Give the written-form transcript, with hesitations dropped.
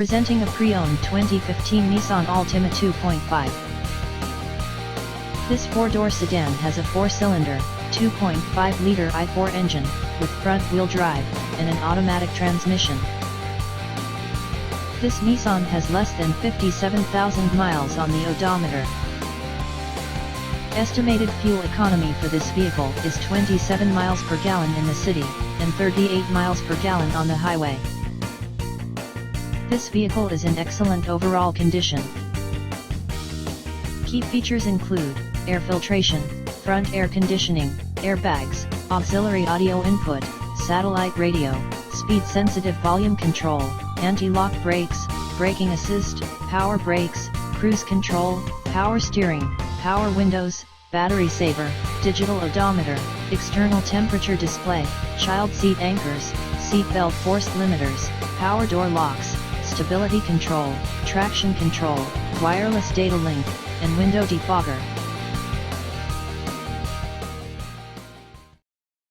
Presenting a pre-owned 2015 Nissan Altima 2.5. This four-door sedan has a four-cylinder, 2.5-liter i4 engine, with front-wheel drive, and an automatic transmission. This Nissan has less than 57,000 miles on the odometer. Estimated fuel economy for this vehicle is 27 miles per gallon in the city, and 38 miles per gallon on the highway. This vehicle is in excellent overall condition. Key features include air filtration, front air conditioning, airbags, auxiliary audio input, satellite radio, speed-sensitive volume control, anti-lock brakes, braking assist, power brakes, cruise control, power steering, power windows, battery saver, digital odometer, external temperature display, child seat anchors, seat belt force limiters, power door locks, stability control, traction control, wireless data link, and window defogger.